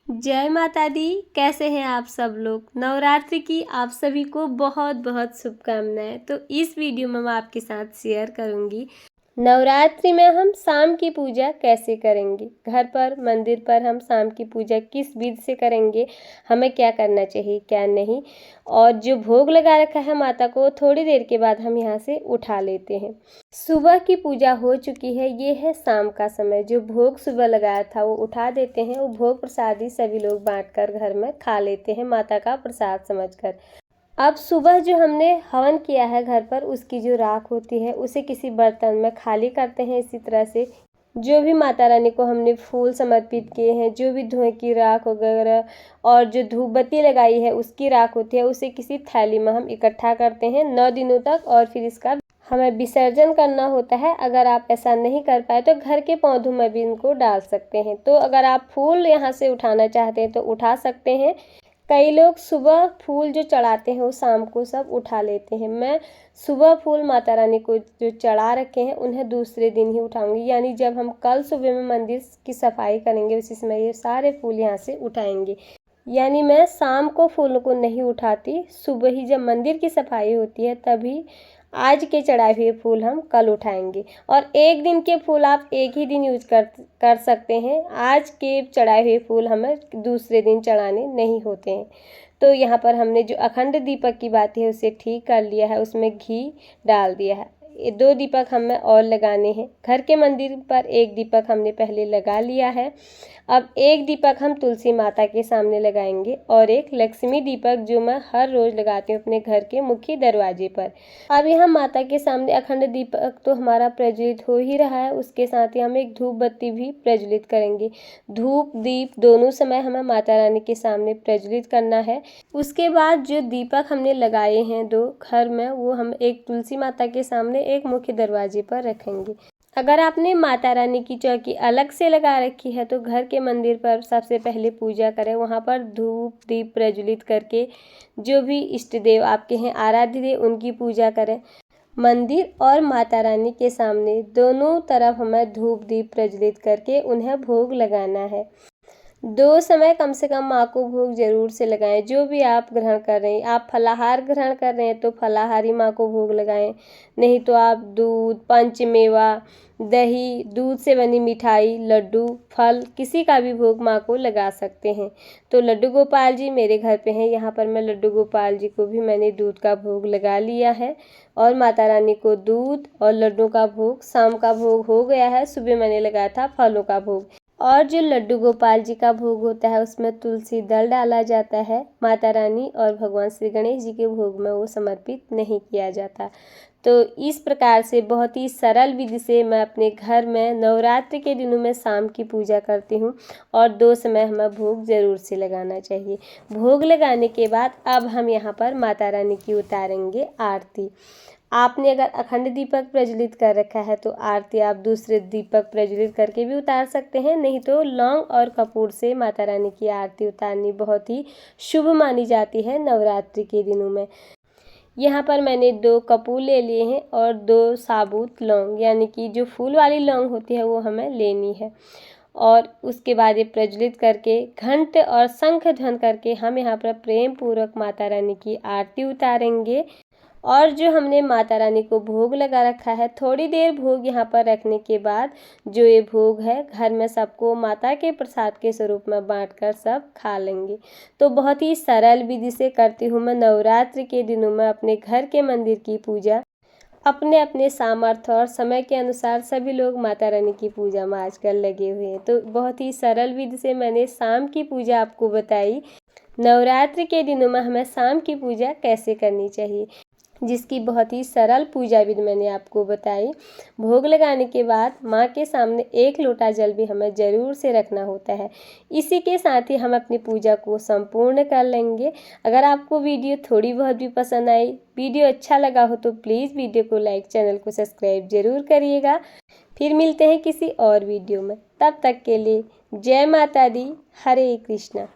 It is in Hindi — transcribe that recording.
जय माता दी। कैसे हैं आप सब लोग। नवरात्रि की आप सभी को बहुत बहुत शुभकामनाएं। तो इस वीडियो में मैं आपके साथ शेयर करूंगी नवरात्रि में हम शाम की पूजा कैसे करेंगे। घर पर मंदिर पर हम शाम की पूजा किस विधि से करेंगे, हमें क्या करना चाहिए क्या नहीं, और जो भोग लगा रखा है माता को थोड़ी देर के बाद हम यहाँ से उठा लेते हैं। सुबह की पूजा हो चुकी है, ये है शाम का समय। जो भोग सुबह लगाया था वो उठा देते हैं। वो भोग प्रसादी सभी लोग बांटकर घर में खा लेते हैं माता का प्रसाद समझकर। अब सुबह जो हमने हवन किया है घर पर, उसकी जो राख होती है उसे किसी बर्तन में खाली करते हैं। इसी तरह से जो भी माता रानी को हमने फूल समर्पित किए हैं, जो भी धुएं की राख वगैरह और जो धूप बत्ती लगाई है उसकी राख होती है, उसे किसी थैली में हम इकट्ठा करते हैं 9 दिनों तक, और फिर इसका हमें विसर्जन करना होता है। अगर आप ऐसा नहीं कर पाए तो घर के पौधों में भी इनको डाल सकते हैं। तो अगर आप फूल यहाँ से उठाना चाहते हैं तो उठा सकते हैं। कई लोग सुबह फूल जो चढ़ाते हैं वो शाम को सब उठा लेते हैं। मैं सुबह फूल माता रानी को जो चढ़ा रखे हैं उन्हें दूसरे दिन ही उठाऊंगी, यानी जब हम कल सुबह में मंदिर की सफाई करेंगे उसी समय ये सारे फूल यहाँ से उठाएंगे। यानी मैं शाम को फूलों को नहीं उठाती, सुबह ही जब मंदिर की सफाई होती है तभी आज के चढ़ाए हुए फूल हम कल उठाएंगे। और एक दिन के फूल आप एक ही दिन यूज कर सकते हैं। आज के चढ़ाए हुए फूल हमें दूसरे दिन चढ़ाने नहीं होते हैं। तो यहाँ पर हमने जो अखंड दीपक की बात है उसे ठीक कर लिया है, उसमें घी डाल दिया है। ये 2 दीपक हमें और लगाने हैं। घर के मंदिर पर 1 दीपक हमने पहले लगा लिया है। अब 1 दीपक हम तुलसी माता के सामने लगाएंगे और 1 लक्ष्मी दीपक जो मैं हर रोज लगाती हूँ अपने घर के मुख्य दरवाजे पर। अब यहाँ माता के सामने अखंड दीपक तो हमारा प्रज्वलित हो ही रहा है, उसके साथ ही हम 1 धूप बत्ती भी प्रज्वलित करेंगे। धूप दीप दोनों समय हमें माता रानी के सामने प्रज्वलित करना है। उसके बाद जो दीपक हमने लगाए हैं 2 घर में, वो हम 1 तुलसी माता के सामने, 1 मुख्य दरवाजे पर रखेंगे। अगर आपने माता रानी की चौकी अलग से लगा रखी है तो घर के मंदिर पर सबसे पहले पूजा करें। वहाँ पर धूप दीप प्रज्वलित करके जो भी इष्ट देव आपके हैं, आराध्य देव, उनकी पूजा करें। मंदिर और माता रानी के सामने दोनों तरफ हमें धूप दीप प्रज्वलित करके उन्हें भोग लगाना है। 2 समय कम से कम माँ को भोग जरूर से लगाएं। जो भी आप ग्रहण कर रहे हैं, आप फलाहार ग्रहण कर रहे हैं तो फलाहारी माँ को भोग लगाएं, नहीं तो आप दूध, पंचमेवा, दही, दूध से बनी मिठाई, लड्डू, फल, किसी का भी भोग माँ को लगा सकते हैं। तो लड्डू गोपाल जी मेरे घर पे हैं, यहाँ पर मैं लड्डू गोपाल जी को भी मैंने दूध का भोग लगा लिया है। और माता रानी को दूध और लड्डू का भोग, शाम का भोग हो गया है, सुबह मैंने लगाया था फलों का भोग। और जो लड्डू गोपाल जी का भोग होता है उसमें तुलसी दल डाला जाता है। माता रानी और भगवान श्री गणेश जी के भोग में वो समर्पित नहीं किया जाता। तो इस प्रकार से बहुत ही सरल विधि से मैं अपने घर में नवरात्रि के दिनों में शाम की पूजा करती हूँ। और 2 समय हमें भोग ज़रूर से लगाना चाहिए। भोग लगाने के बाद अब हम यहाँ पर माता रानी की उतारेंगे आरती। आपने अगर अखंड दीपक प्रज्वलित कर रखा है तो आरती आप दूसरे दीपक प्रज्वलित करके भी उतार सकते हैं, नहीं तो लौंग और कपूर से माता रानी की आरती उतारनी बहुत ही शुभ मानी जाती है नवरात्रि के दिनों में। यहाँ पर मैंने 2 कपूर ले लिए हैं और 2 साबुत लौंग, यानी कि जो फूल वाली लौंग होती है वो हमें लेनी है। और उसके बाद ये प्रज्वलित करके घंट और शंख ध्वनि करके हम यहाँ पर प्रेम पूर्वक माता रानी की आरती उतारेंगे। और जो हमने माता रानी को भोग लगा रखा है, थोड़ी देर भोग यहाँ पर रखने के बाद जो ये भोग है घर में सबको माता के प्रसाद के स्वरूप में बांटकर सब खा लेंगे। तो बहुत ही सरल विधि से करती हूँ मैं नवरात्रि के दिनों में अपने घर के मंदिर की पूजा। अपने अपने सामर्थ्य और समय के अनुसार सभी लोग माता रानी की पूजा में आजकल लगे हुए हैं। तो बहुत ही सरल विधि से मैंने शाम की पूजा आपको बताई। नवरात्रि के दिनों में हमें शाम की पूजा कैसे करनी चाहिए, जिसकी बहुत ही सरल पूजा विधि मैंने आपको बताई। भोग लगाने के बाद माँ के सामने 1 लोटा जल भी हमें ज़रूर से रखना होता है। इसी के साथ ही हम अपनी पूजा को संपूर्ण कर लेंगे। अगर आपको वीडियो थोड़ी बहुत भी पसंद आई, वीडियो अच्छा लगा हो तो प्लीज़ वीडियो को लाइक, चैनल को सब्सक्राइब ज़रूर करिएगा। फिर मिलते हैं किसी और वीडियो में, तब तक के लिए जय माता दी, हरे कृष्णा।